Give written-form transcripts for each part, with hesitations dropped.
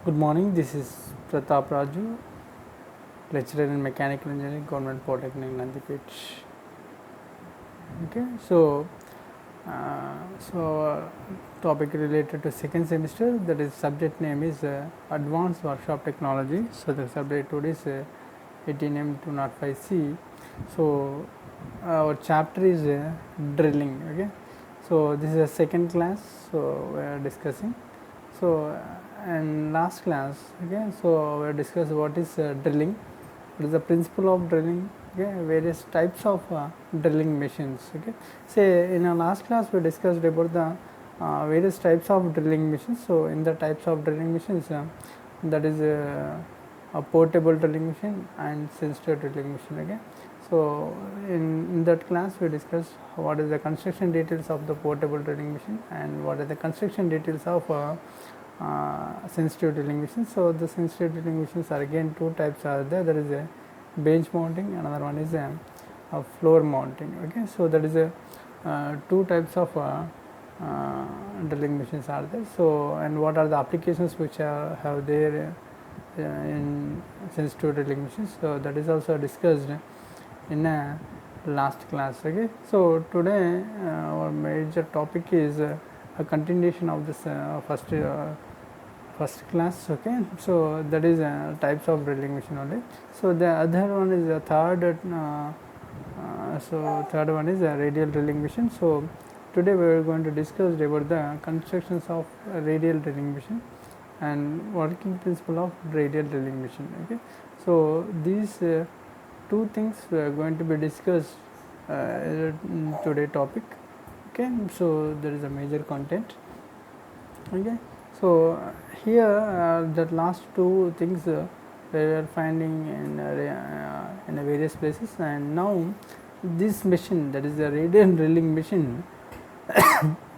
Good morning. This is Pratap Raju, lecturer in mechanical engineering, Government Polytechnic Nandipet. Okay, so topic related to second semester. That is subject name is Advanced Workshop Technology. So the subject code is 18M205C. So our chapter is drilling. Okay, so this is a second class. So we are discussing. So and last class, okay, so we discussed what is drilling, what is the principle of drilling, okay, various types of drilling machines. Okay, say in our last class we discussed about the various types of drilling machines. So in the types of drilling machines, that is a portable drilling machine and sensitive drilling machine. Okay, so in that class we discussed what is the construction details of the portable drilling machine and what are the construction details of sensitive drilling machines. So the sensitive drilling machines are again two types are there. There is a bench mounting, another one is a floor mounting. Okay, so that is a two types of drilling machines are there. So and what are the applications which have there in sensitive drilling machines? So that is also discussed in a last class. Okay, so today our major topic is a continuation of this first class. Okay, so that is types of drilling machine only. So the other one is the third so third one is a radial drilling machine. So today we are going to discuss about the constructions of a radial drilling machine and working principle of radial drilling machine. Okay, so these two things we are going to be discussed today topic. Okay, so there is a major content. Okay, so here the last two things we are finding in various places, and now this machine, that is the radial drilling machine,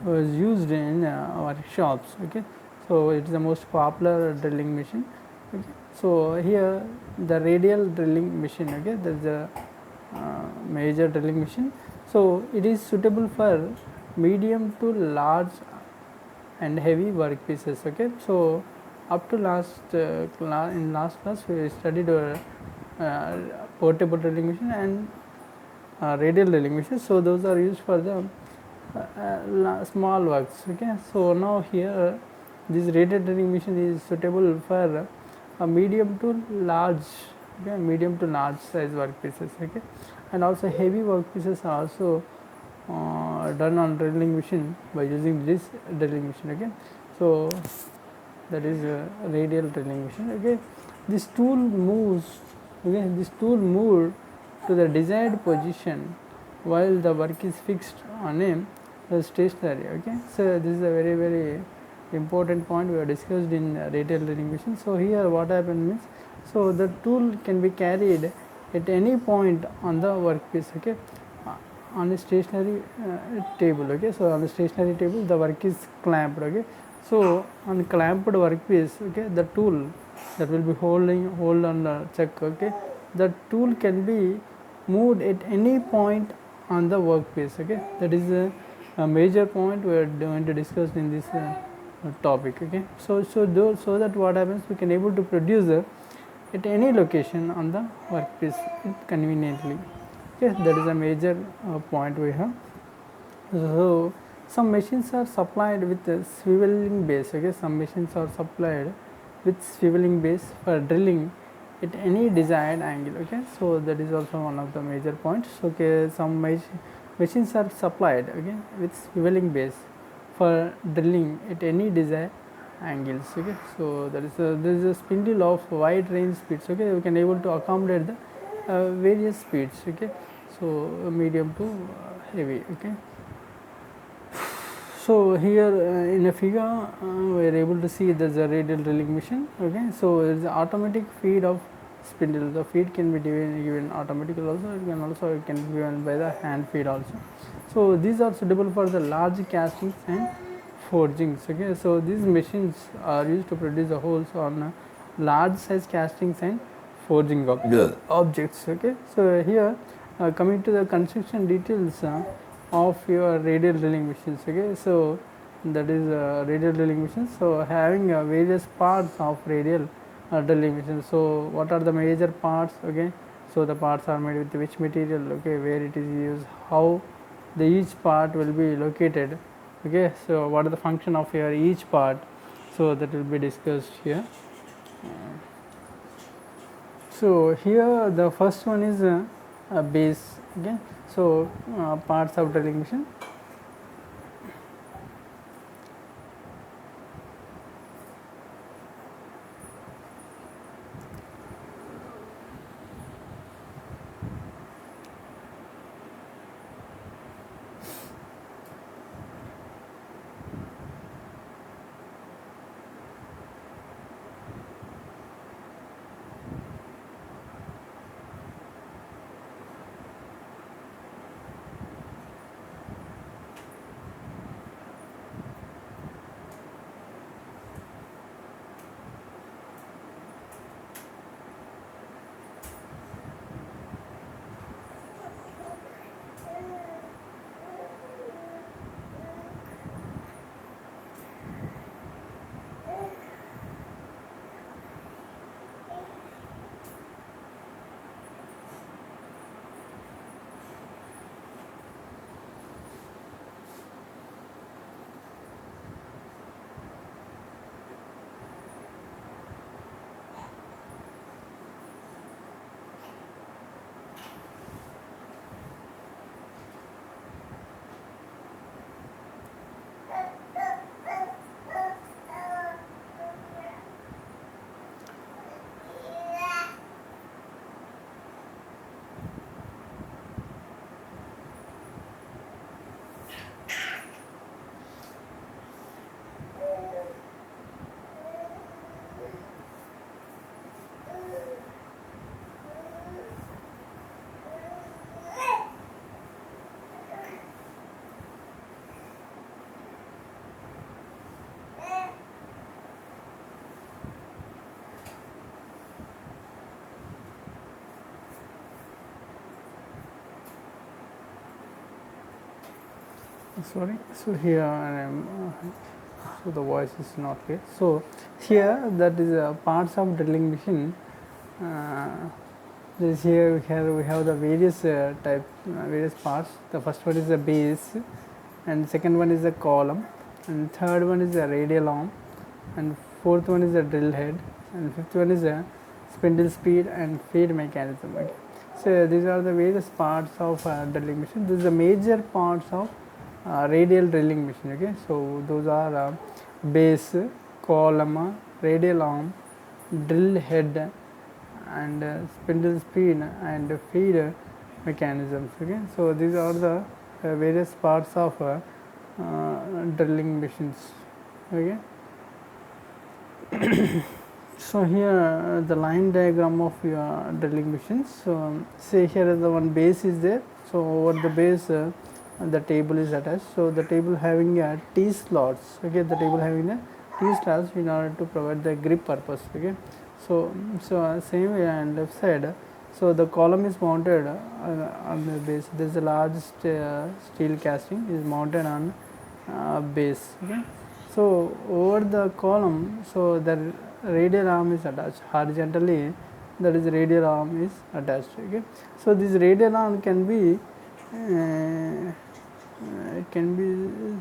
was used in workshops. Okay, so it is the most popular drilling machine. Okay, so here the radial drilling machine, okay, that is the major drilling machine. So it is suitable for medium to large and heavy workpieces. Okay, so up to in last class we studied portable drilling machine and radial drilling machine. So those are used for the small works. Okay, so now here this radial drilling machine is suitable for a medium to large, okay, medium to large size workpieces. Okay, and also heavy workpieces are also done on drilling machine by using this drilling machine. Okay, so that is a radial drilling machine. Okay, this tool moves, okay, this tool moved to the desired position while the work is fixed on a stationary. Okay, so this is a very important point we have discussed in radial drilling machine. So here what happens means, so the tool can be carried at any point on the workpiece. Okay, on a stationary table. Okay, so on the stationary table the work is clamped. Okay, so on clamped workpiece, okay, the tool that will be hold on the chuck, okay, the tool can be moved at any point on the workpiece. Okay, that is a major point we are going to discuss in this topic. Okay, so that what happens, we can able to produce at any location on the workpiece conveniently. Okay, that is a major point we have. So some machines are supplied with a swiveling base. Okay, some machines are supplied with swiveling base for drilling at any desired angle. Okay, so that is also one of the major points. Okay, some machines are supplied, okay, with swiveling base for drilling at any desired angles. Okay, so that is there is a spindle of wide range speeds. Okay, we can able to accommodate the various speeds. Okay, so medium to heavy. Okay, so here in a figure we are able to see there's a radial drilling machine. Okay, so there is automatic feed of spindle. The feed can be given automatically also. It can be given by the hand feed also. So these are suitable for the large castings and forgings. Okay, so these machines are used to produce the holes on large size castings and forging objects. Okay, so here coming to the construction details of your radial drilling machines. Okay, so that is radial drilling machine. So having various parts of radial drilling machine. So what are the major parts? Okay, so the parts are made with which material, okay, where it is used, how the each part will be located, okay, so what is the function of your each part, so that will be discussed here. So here the first one is a base, okay, so parts of drilling machine. Sorry, so here so the voice is not clear. So here that is parts of drilling machine. This here we have the various various parts. The first one is the base, and second one is the column, and third one is the radial arm, and fourth one is the drill head, and fifth one is the spindle speed and feed mechanism. Okay. So these are the various parts of drilling machine. This is the major parts of radial drilling machine. Okay, so those are base, column, radial arm, drill head, and spindle speed and feed mechanisms. Okay, so these are the various parts of drilling machines. Okay. So here the line diagram of your drilling machines. So say here the one base is there. So over the base the table is attached. So the table having T slots. Okay, the table having the T slots in order to provide the grip purpose. Okay, so same way and left side. So the column is mounted on the base. There is a large steel casting is mounted on base. Okay, so over the column, so the radial arm is attached horizontally. That is radial arm is attached. Okay, so this radial arm can be it can be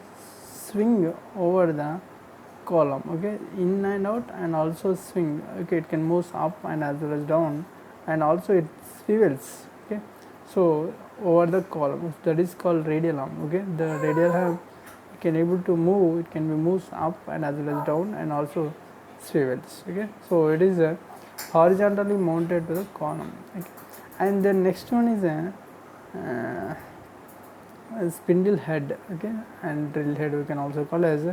swing over the column, okay, in and out, and also swing. Okay, it can move up and as well as down, and also it swivels. Okay, so over the column, that is called radial arm. Okay, the radial arm can able to move, it can be moved up and as well as down, and also swivels. Okay, so it is horizontally mounted to the column. Okay, and the next one is a spindle head. Okay, and drill head we can also call as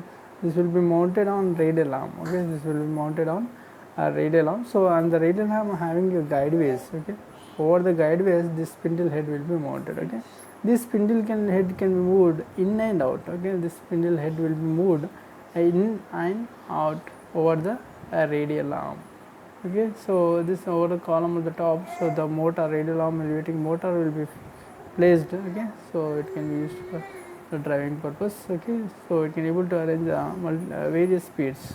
this will be mounted on radial arm. Okay, this will be mounted on radial arm. So on the radial arm having a guide ways. Okay, over the guide ways this spindle head will be mounted. Okay, this spindle head can be moved in and out. Okay, this spindle head will be moved in and out over the radial arm. Okay, so this over the column at the top. So the motor, radial arm elevating motor will be placed. Okay, so it can be used for the driving purpose. Okay, so it can able to arrange various speeds.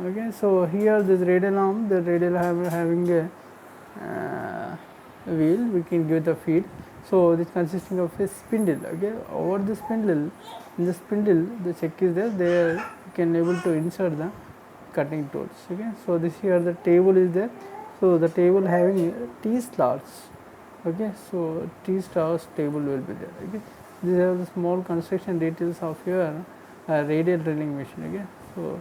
Okay, so here this radial arm, the radial having a wheel, we can give the feed. So this consisting of a spindle. Okay, over the spindle, in the spindle the check is there. There you can able to insert the cutting tools. Okay, so this here the table is there. So the table having T slots. Okay, so T slots table will be there. Okay, these are the small construction details of your radial drilling machine. Okay, so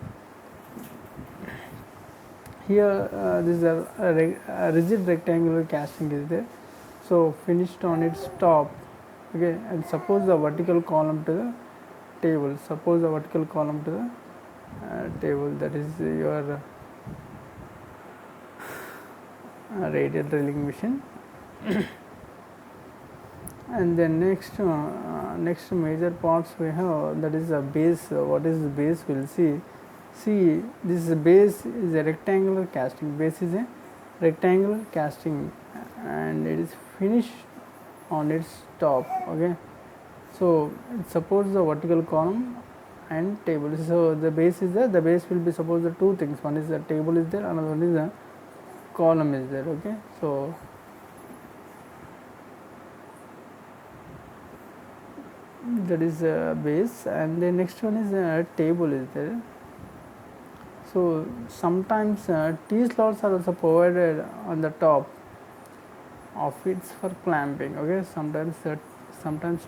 here this is a rigid rectangular casting is there. So finished on its top. Okay, and suppose the vertical column to the table. Suppose the vertical column to the table, that is your radial drilling machine. And then next major parts we have, that is the base. What is the base? We'll see this base is a rectangular casting. Base is a rectangular casting and it is finished on its top. Okay, so it supports the vertical column and table. So the base is there. The base will be suppose the two things. One is the table is there, another one is the column is there. Okay, so that is base, and the next one is table is there. So sometimes T slots are also provided on the top of it for clamping. Okay, sometimes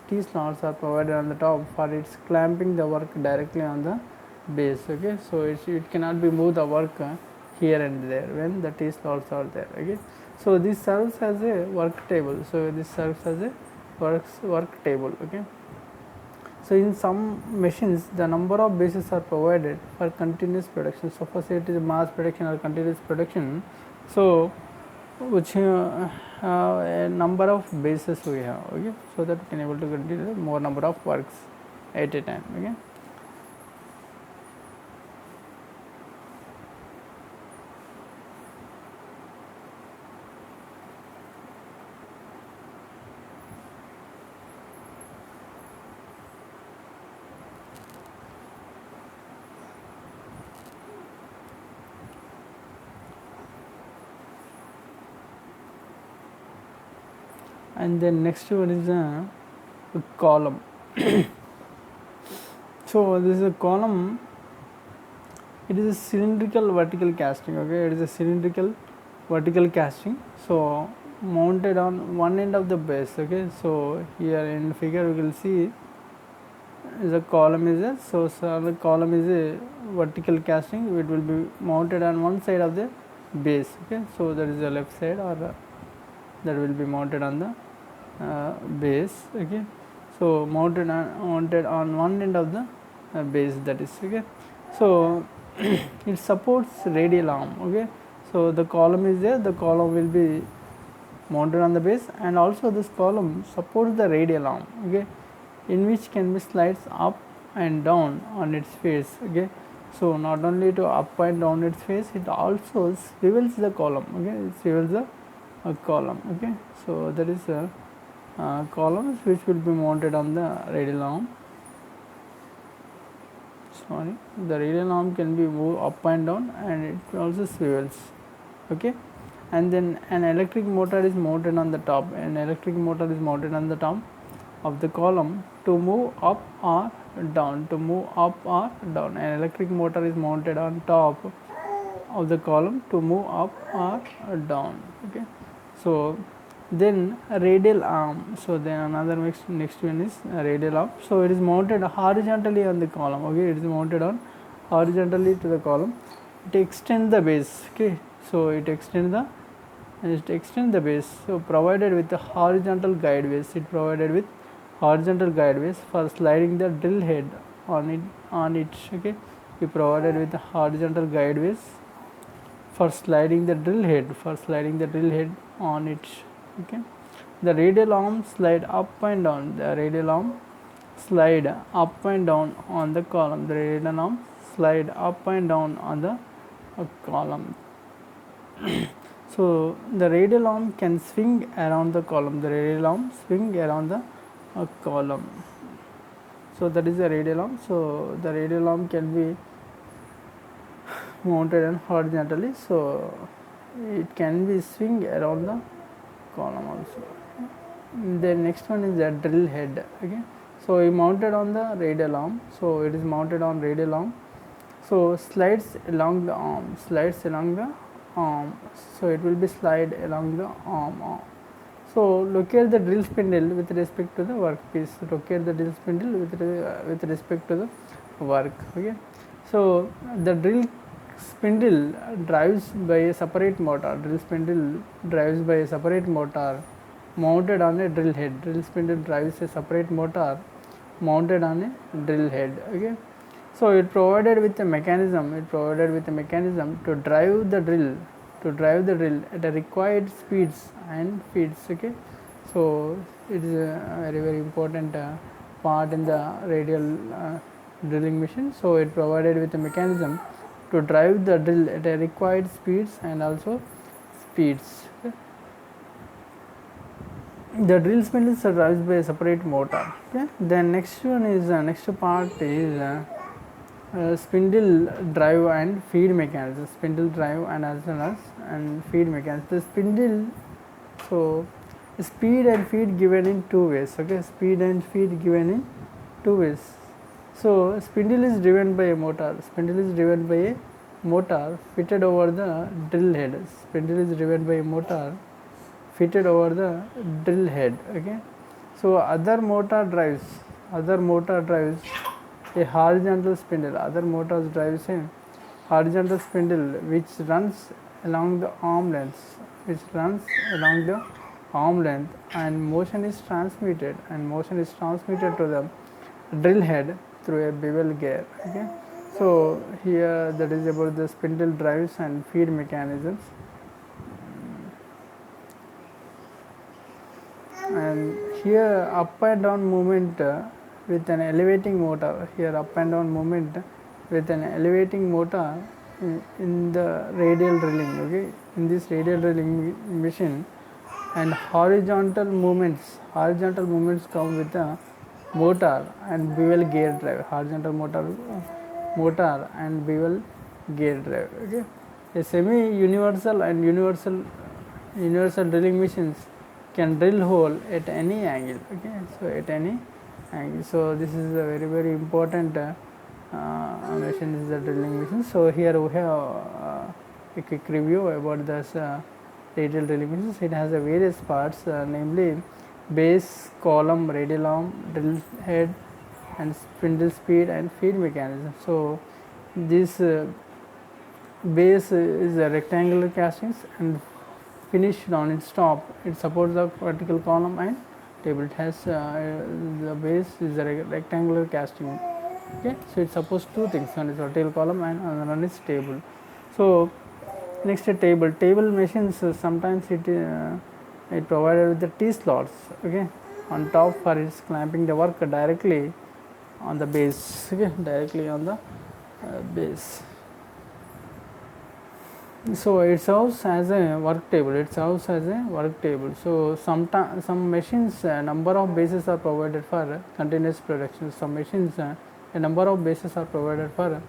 T slots are provided on the top for its clamping the work directly on the base. Okay, so it cannot be moved the work here and there when the T slots are there. Okay, so this serves as a work table. So this serves as a work table. Okay, so in some machines the number of bases are provided for continuous production. Suppose it is mass production or continuous production, so which a number of bases we have. Okay, so that we can able to continue more number of works at a time. Okay, and then next one is a column. So this is a column. It is a cylindrical vertical casting. Okay, it is a cylindrical vertical casting. So mounted on one end of the base. Okay, so here in the figure we will see the column is there. So the column is a vertical casting. It will be mounted on one side of the base. Okay, so that is the left side, or that will be mounted on the base. Okay, so mounted on one end of the base, that is. Okay, so it supports radial arm. Okay, so the column is there. The column will be mounted on the base, and also this column supports the radial arm. Okay, in which can be slides up and down on its face. Okay, so not only to up and down its face, it also swivels the column. Okay, it swivels the column. Okay, so that is columns which will be mounted on the radial arm. Sorry, the radial arm can be moved up and down, and it also swivels. Okay, and then an electric motor is mounted on the top. An electric motor is mounted on the top of the column to move up or down. To move up or down, an electric motor is mounted on top of the column to move up or down. Okay, so then a radial arm. So then another next one is a radial arm. So it is mounted horizontally on the column. Okay, it is mounted on horizontally to the column. It extends the base. Okay, so it extends the base. So provided with the horizontal guideways. It provided with horizontal guideways for sliding the drill head on it. Okay, we provided with the horizontal guideways for sliding the drill head on it. Okay, the radial arm slide up and down. The radial arm slide up and down on the column. The radial arm slide up and down on the column. So the radial arm can swing around the column. The radial arm swing around the column. So that is a radial arm. So the radial arm can be mounted and horizontally, so it can be swing around the column also. The next one is a drill head. Okay, so it mounted on the radial arm. So it is mounted on radial arm. So slides along the arm, slides along the arm. So it will be slide along the arm. So locate the drill spindle with respect to the workpiece. Locate the drill spindle with respect to the work. Okay. So the drill spindle drives by a separate motor. Drill spindle drives by a separate motor mounted on a drill head. Drill spindle drives a separate motor mounted on a drill head. Okay. So it provided with a mechanism. It provided with a mechanism to drive the drill at the required speeds and feeds. Okay, so it is a very very important part in the radial drilling machine. So it provided with a mechanism to drive the drill at a required speeds and also speeds. Okay. The drill spindle drives by a separate motor. Okay, then next one is next part is spindle drive and feed mechanism. Spindle drive and as well as and feed mechanism. The spindle, so speed and feed given in two ways. Okay, speed and feed given in two ways. So spindle is driven by a motor. Spindle is driven by a motor fitted over the drill head. Spindle is driven by a motor fitted over the drill head. Okay, so other motor drives a horizontal spindle. Other motors drives a horizontal spindle which runs along the arm length, and motion is transmitted to the drill head through a bevel gear. Okay, so here that is about the spindle drives and feed mechanisms. And here up and down movement with an elevating motor. Here up and down movement with an elevating motor in the radial drilling. Okay, in this radial drilling machine, and horizontal movements come with a motor and bevel gear drive. Horizontal motor and bevel gear drive. Okay, a semi universal and universal drilling machines can drill hole at any angle. Okay, so at any angle. So this is a very very important machine. Is the drilling machine. So here we have a quick review about this radial drilling machine. It has various parts, namely base, column, radial arm, drill head, and spindle speed and feed mechanism. So this base is a rectangular castings and finished on its top. It supports the vertical column and table. It has the base is a rectangular casting. Okay, so it supports two things: one is vertical column and another one is table. So next a table machines, sometimes it provided with the T slots. Okay, on top for its clamping the work directly on the base. Okay, directly on the base. So it serves as a work table. So some machines number of bases are provided for continuous production. Some machines a number of bases are provided for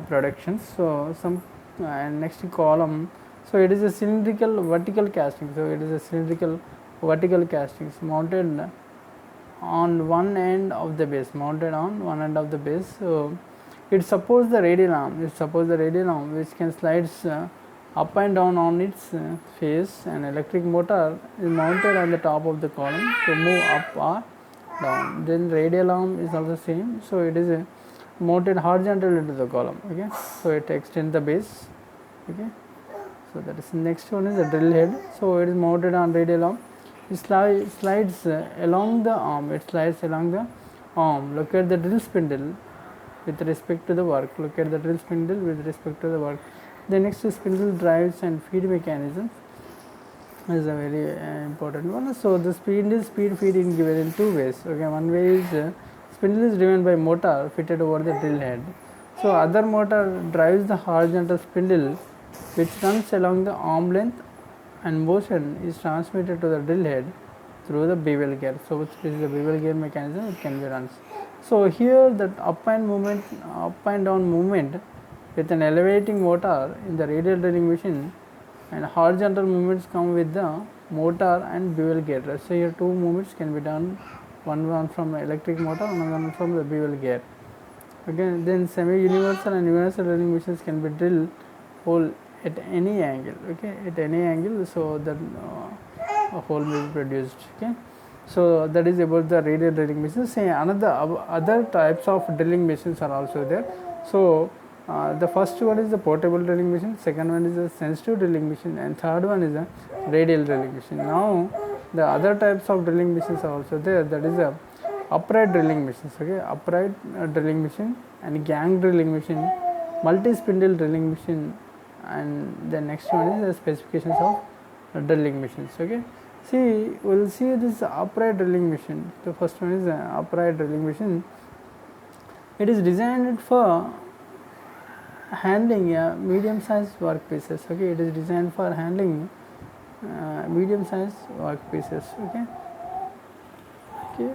production. So some and next column. So it is a cylindrical vertical casting. So it is a cylindrical vertical castings mounted on one end of the base. So it supports the radial arm. Which can slides up and down on its face. An electric motor is mounted on the top of the column to move up or down. Then radial arm is also same. So it is mounted horizontal into the column. Okay, so it extends the base. Okay, so that is next one is the drill head. So it is mounted on radial arm. It slides along the arm. Locate the drill spindle with respect to the work. The next is spindle drives and feed mechanism is a very important one. So the spindle speed feed is given in two ways. Okay, one way is spindle is driven by motor fitted over the drill head. So other motor drives the horizontal spindle which runs along the arm length, and motion is transmitted to the drill head through the bevel gear. So which is the bevel gear mechanism, it can be runs. So here that up and down movement with an elevating motor in the radial drilling machine, and horizontal movements come with the motor and bevel gear. So here two movements can be done, one from electric motor, another one from the bevel gear. Again, then semi-universal and universal drilling machines can be drill hole at any angle. Okay, at any angle, so that a hole may be produced. Okay, so that is about the radial drilling machines. Say another other types of drilling machines are also there. So the first one is the portable drilling machine, second one is a sensitive drilling machine, and third one is a radial drilling machine. Now the other types of drilling machines are also there, that is a upright drilling machines. Okay, upright drilling machine and gang drilling machine, multi-spindle drilling machine, and the next one is the specifications of drilling machines. Okay, see, we will see this upright drilling machine. The first one is the upright drilling machine. It is designed for handling medium-sized workpieces. Okay, it is designed for handling medium-sized workpieces. Okay. Okay.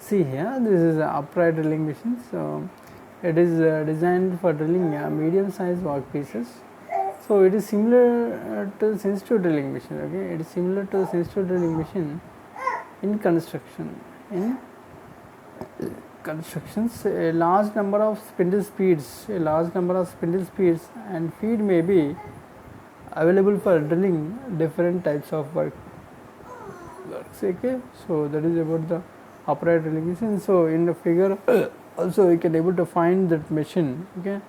See here, this is an upright drilling machine. So it is designed for drilling medium-sized workpieces. So it is similar to sensitive drilling machine. Okay, it is similar to sensitive drilling machine in construction. In constructions, a large number of spindle speeds, and feed may be available for drilling different types of works. Okay, so that is about the upright drilling machine. So in the figure also we can able to find that machine. Okay,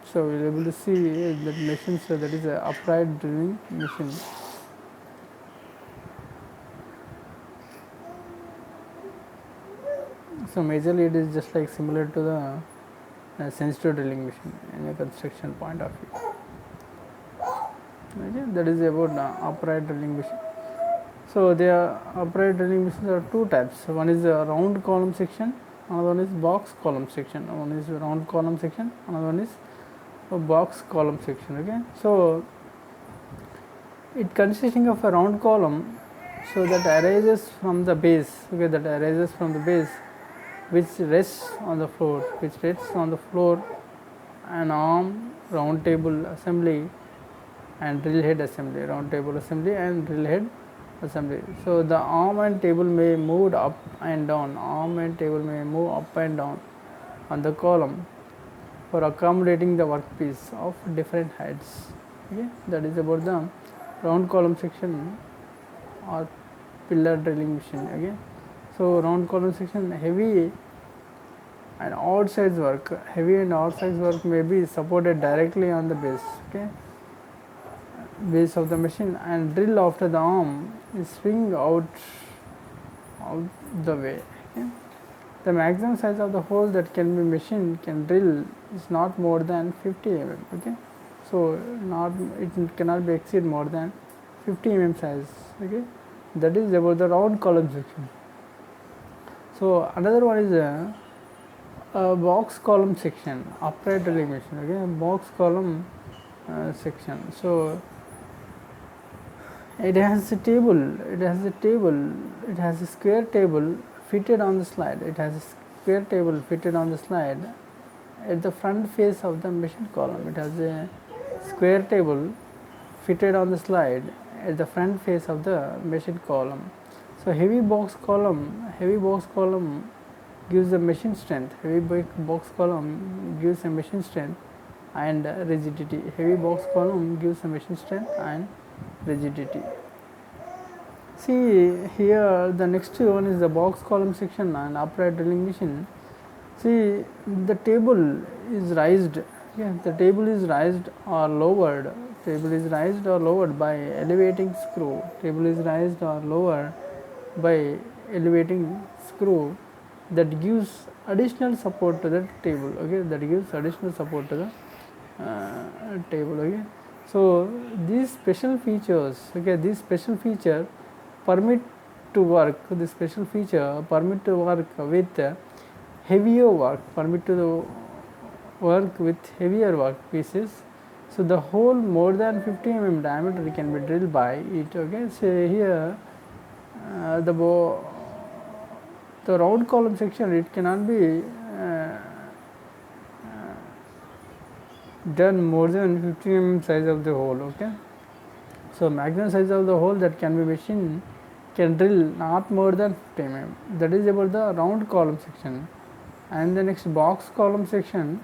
so we are able to see that machine. So that is a upright drilling machine. So majorly it is just like similar to the sensitive drilling machine in a construction point of view. Okay, that is about upright drilling machine. So the upright drilling machines are two types. One is a round column section, another one is box column section. One is round column section, another one is a box column section. Okay, so it consisting of a round column, so that arises from the base. Okay, that arises from the base, which rests on the floor, an arm, round table assembly, and drill head assembly. Round table assembly and drill head assembly. So the arm and table may move up and down. Arm and table may move up and down on the column for accommodating the workpiece of different heights. Okay, that is about the round column section or pillar drilling machine. Okay, so round column section, heavy and odd size work. Heavy and odd size work may be supported directly on the base. Okay, base of the machine, and drill after the arm is swing out the way. Okay. The maximum size of the hole that can be machined can drill is not more than 50 mm. Okay, so it cannot be exceed more than 50 mm size. Okay, that is about the round column section. So another one is a box column section, upright drilling machine. Okay, box column section. So it has a square table fitted on the slide. At the front face of the machine column. It has a square table fitted on the slide at the front face of the machine column. So heavy box column gives the machine strength. And rigidity. Heavy box column gives the machine strength and rigidity. See here, the next one is the box column section and upright drilling machine. See, the table is raised. Yeah, the table is raised or lowered. By elevating screw. That gives additional support to the table, okay, that gives additional support to the table, okay. So these special features, okay, this special feature permit to work, this special feature permit to work with heavier work, permit to the work with heavier work pieces. So the hole more than 50 mm diameter can be drilled by it, okay. So here the round column section, it cannot be done more than 50 mm size of the hole, okay. So maximum size of the hole that can be machined can drill not more than 50 mm. That is about the round column section. And the next box column section,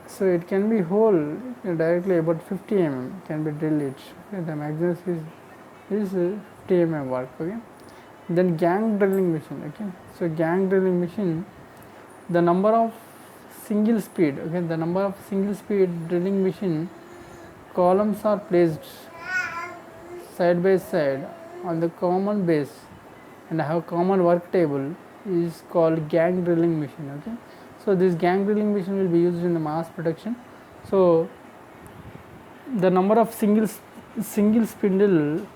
so it can be hole directly about 50 mm can be drilled it, okay. The maximum is 50 mm work, okay. Then gang drilling machine, okay. So gang drilling machine, the number of single speed, okay, the number of single speed drilling machine columns are placed side by side on the common base and have common work table is called gang drilling machine, okay. So this gang drilling machine will be used in the mass production. So the number of single spindle,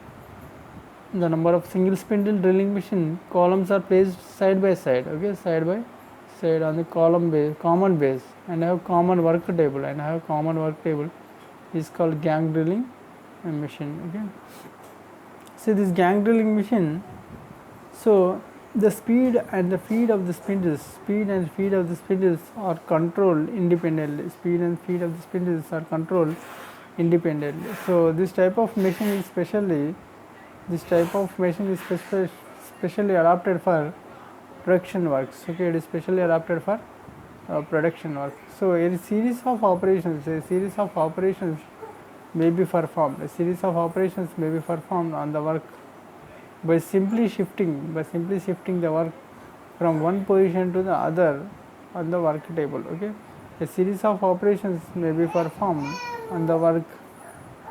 the number of single spindle drilling machine columns are placed side by side, okay, side by side on the column base, common base, and have common work table, is called gang drilling machine, okay. So this gang drilling machine, so the speed and the feed of the spindles, are controlled independently. So this type of machine is specially adapted for production works, okay. It is specially adapted for production work. So a series of operations may be performed on the work by simply shifting the work from one position to the other on the work table, okay. A series of operations may be performed on the work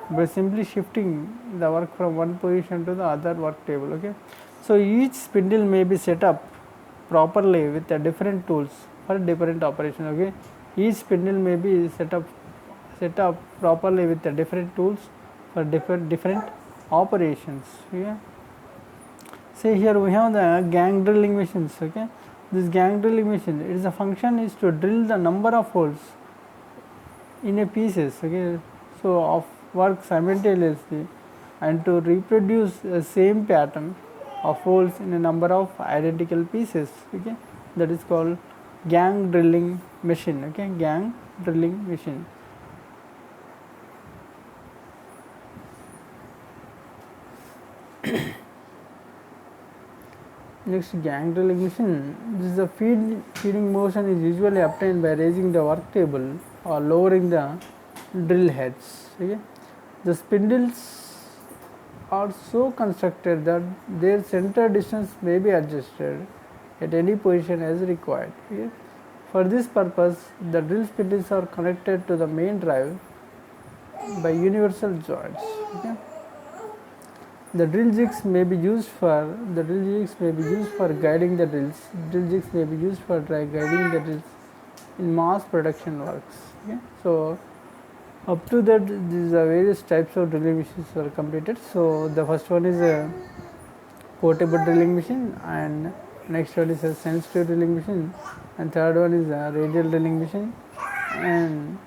by simply shifting the work from one position to the other work table, okay. So each spindle may be set up properly with the different tools for different operation, okay. Each spindle may be set up properly with the different tools for different operations, okay. See here we have the gang drilling machines, okay. This gang drilling machine, its function is to drill the number of holes in a pieces, okay, so of work simultaneously and to reproduce the same pattern of holes in a number of identical pieces, okay. That is called gang drilling machine, okay, gang drilling machine. Next, gang drilling machine. This is a feeding motion is usually obtained by raising the work table or lowering the drill heads, okay. The spindles are so constructed that their center distance may be adjusted at any position as required, okay. For this purpose, the drill spindles are connected to the main drive by universal joints, okay. The drill jigs may be used for guiding the drills. In mass production works, okay. So up to that, these are various types of drilling machines are completed. So the first one is a portable drilling machine, and next one is a sensitive drilling machine, and third one is a radial drilling machine and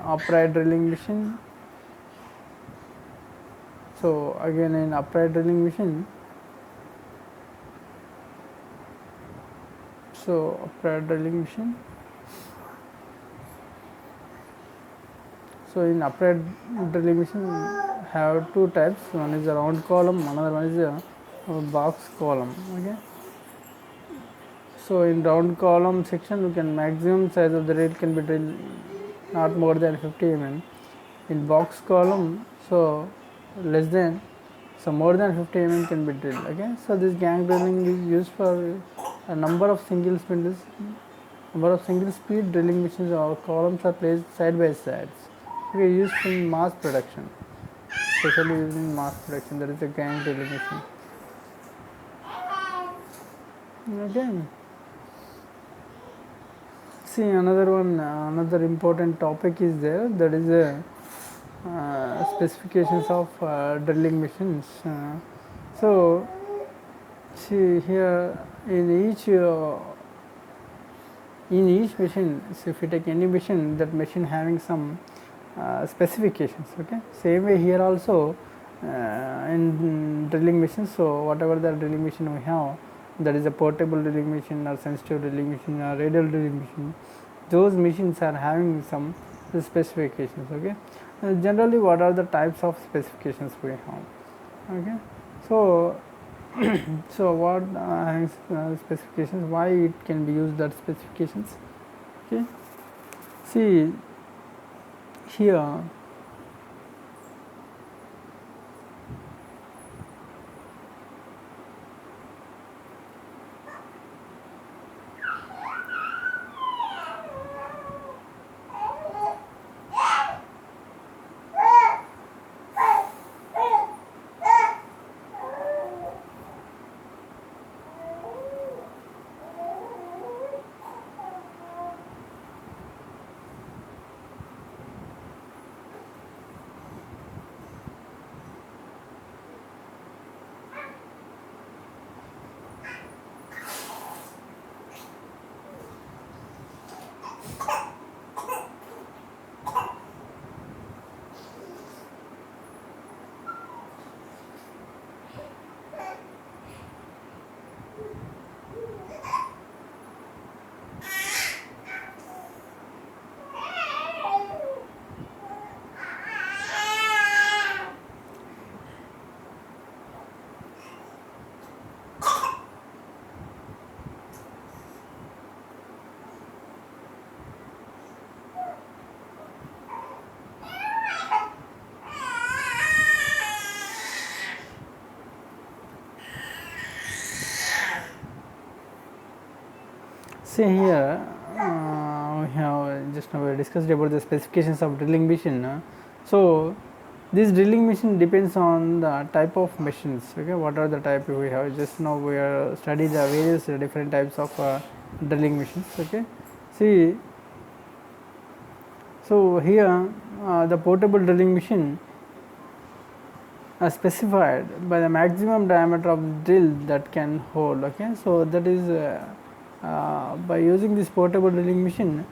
upright drilling machine. So again in upright drilling machine, so in upright drilling machine have two types. One is a round column, another one is a box column, okay. So in round column section, you can maximum size of the rail can be drilled not more than 50 mm. In box column, so more than 50 mm can be drilled, okay. So this gang drilling is used for a number of single speed drilling machines or columns are placed side by sides, okay, used in mass production, especially used in mass production. That is a gang drilling machine. Okay. See, another important topic is there, that is specifications of drilling machines. So see here, in each machine, so if you take any machine, that machine having some specifications. Okay, same way here also in drilling machines. So whatever the drilling machine we have, that is a portable drilling machine or sensitive drilling machine or radial drilling machine, those machines are having some specifications. Okay, generally what are the types of specifications we have? Okay, so so what specifications, why it can be used, that specifications? Okay, see here, see here, we have just now we discussed about the specifications of drilling machine. So this drilling machine depends on the type of machines. Okay, what are the type we have? Just now we are study the various different types of drilling machines. Okay, see, so here the portable drilling machine specified by the maximum diameter of drill that can hold. Okay, so that is by using this portable drilling machine,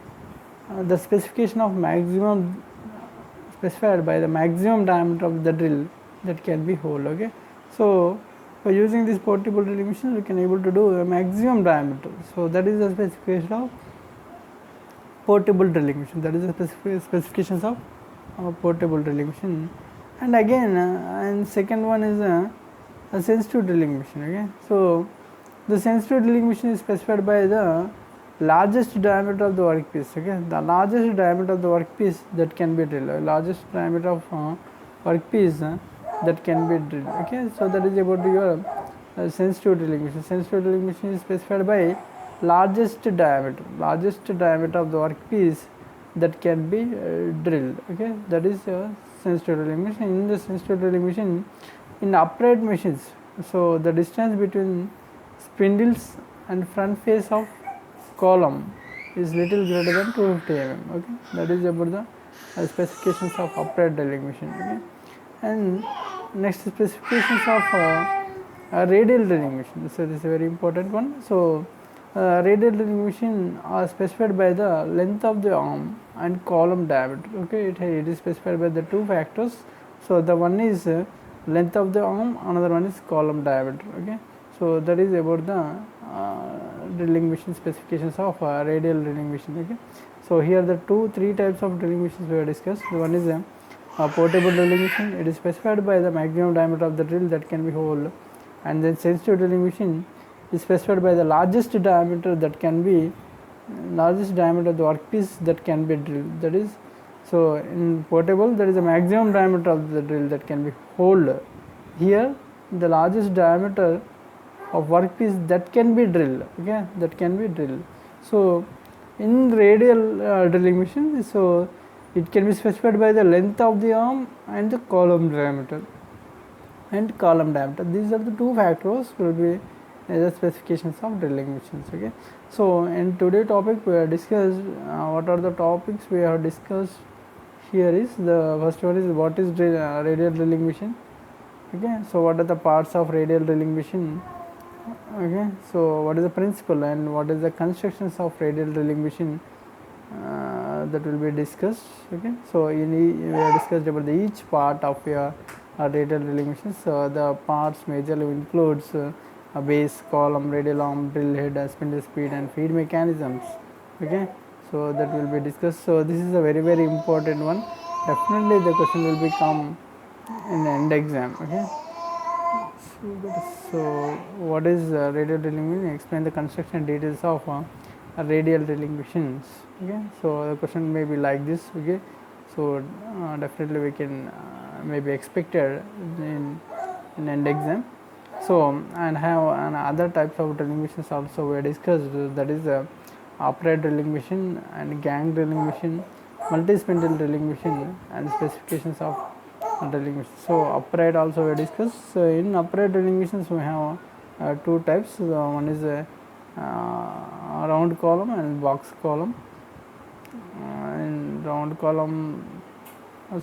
the specification of maximum specified by the maximum diameter of the drill that can be hold. Okay, so by using this portable drilling machine, we can able to do a maximum diameter. So that is the specification of portable drilling machine. That is the specifications of portable drilling machine. And again, and second one is a sensitive drilling machine. Okay, so the sensitive drilling machine is specified by the largest diameter of the workpiece. Okay, the largest diameter of the workpiece that can be drilled, largest diameter of workpiece that can be drilled. Okay, so that is about your sensitive drilling machine. Sensitive drilling machine is specified by largest diameter of the workpiece that can be drilled. Okay, that is sensitive drilling machine. In the sensitive drilling machine, in upright machines, so the distance between spindles and front face of column is little greater than 250 mm. Okay, that is about the specifications of upright drilling machine. Okay, and next specifications of radial drilling machine. So this is a very important one. So radial drilling machine are specified by the length of the arm and column diameter. Okay, it is specified by the two factors. So the one is length of the arm, another one is column diameter. Okay, so that is about the drilling machine specifications of radial drilling machine. Okay, so here the three types of drilling machines we have discussed. One is a portable drilling machine. It is specified by the maximum diameter of the drill that can be hole, and then sensitive drilling machine is specified by the largest diameter that can be largest diameter of the workpiece that can be drilled. That is, so in portable there is a maximum diameter of the drill that can be hold. Here the largest diameter of workpiece that can be drilled. Okay, that can be drilled. So in radial drilling machine, so it can be specified by the length of the arm and the column diameter. These are the two factors will be the specifications of drilling machines. Okay, so in today's topic we have discussed what are the topics we have discussed here is the first one is what is radial drilling machine. Okay, so what are the parts of radial drilling machine. Okay, so what is the principle and what is the constructions of radial drilling machine, that will be discussed. Okay, so we have discussed about each part of your radial drilling machine. So the parts majorly includes a base, column, radial arm, drill head, spindle speed and feed mechanisms. Okay, so that will be discussed. So this is a very very important one. Definitely the question will become in the end exam. Okay, so what is radial drilling machine? Explain the construction details of radial drilling machines. Okay, so the question may be like this. Okay, so definitely we can maybe expected in end exam. So and have other types of drilling machines also we discussed, that is upright drilling machine and gang drilling machine, multi-spindle drilling machine and specifications of drilling machine. So upright also we discussed. So in upright drilling machines we have two types. One is a round column and box column. In round column,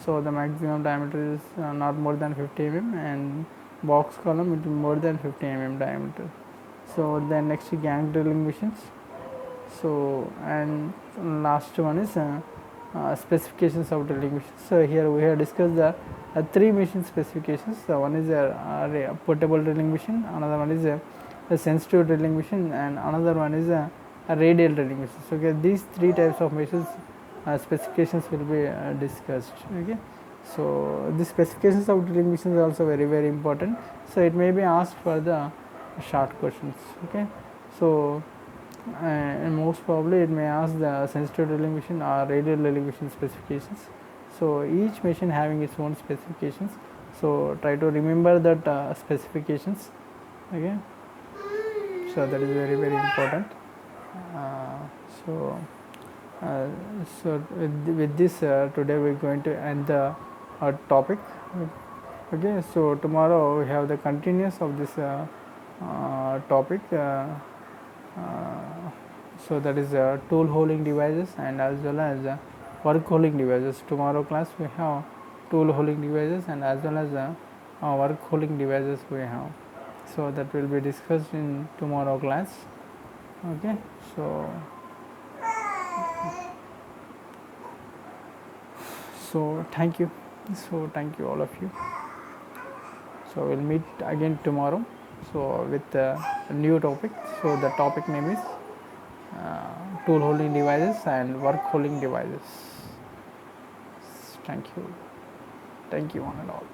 so the maximum diameter is not more than 50 mm, and box column it is more than 50 mm diameter. So then next gang drilling machines. So and last one is specifications of drilling machines. So here we have discussed the three machine specifications. So one is a portable drilling machine, another one is a sensitive drilling machine, and another one is a radial drilling machine. So okay, these three types of machines specifications will be discussed. Okay, so the specifications of drilling machines are also very very important. So it may be asked for the short questions. Okay, so and most probably it may ask the sensitive drilling machine or radial drilling machine specifications. So each machine having its own specifications. So try to remember that specifications. Okay, so that is very very important. So with this today we are going to end the topic. Okay, so tomorrow we have the continuous of this topic. So that is tool holding devices and as well as work holding devices. Tomorrow class we have tool holding devices and as well as work holding devices we have. So that will be discussed in tomorrow class. Okay, so thank you. So thank you all of you. So we'll meet again tomorrow. So with a new topic. So the topic name is tool holding devices and work holding devices. Thank you one and all.